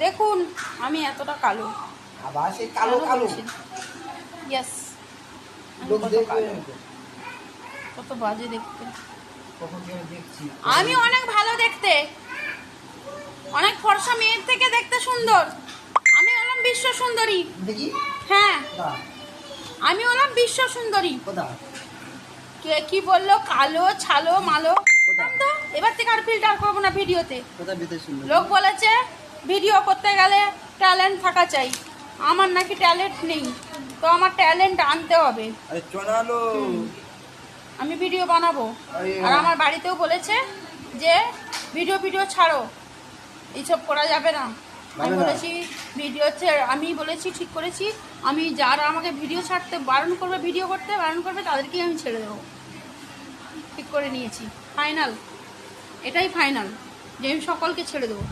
দেখুন আমি এতটা কালো, আবার সেই কালো কালো ইয়েস লোক দেখবে কত বাজে দেখতে। কখন থেকে দেখছি আমি অনেক ভালো দেখতে, অনেক ফর্সা মেয়ের থেকে দেখতে সুন্দর। আমি হলাম বিশ্ব সুন্দরী। দেখি হ্যাঁ কোথা আমি হলাম বিশ্ব সুন্দরী। কোথা কে কি বললো কালো ছালো মালো? কোথা তো এবার থেকে আর ফিল্টার করবো না ভিডিওতে। কোথা ভিতরে শুনলো লোক বলেছে ভিডিও করতে গেলে ট্যালেন্ট থাকা চাই, আমার নাকি ট্যালেন্ট নেই, তো আমার ট্যালেন্ট আনতে হবে। আরে চনালো আমি ভিডিও বানাবো। আরে আর আমার বাড়িতেও বলেছে যে ভিডিও ছাড়ো, এইসব করা যাবে না। আমি যাবে না। বলেছি ভিডিও আমি বলেছি ঠিক করেছি, আমি যারা আমাকে ভিডিও ছাড়তে বারণ করবে, ভিডিও করতে বারণ করবে, তাদেরকেই আমি ছেড়ে দেবো। ঠিক করে নিয়েছি, ফাইনাল, এটাই ফাইনাল যে আমি সকলকে ছেড়ে দেবো।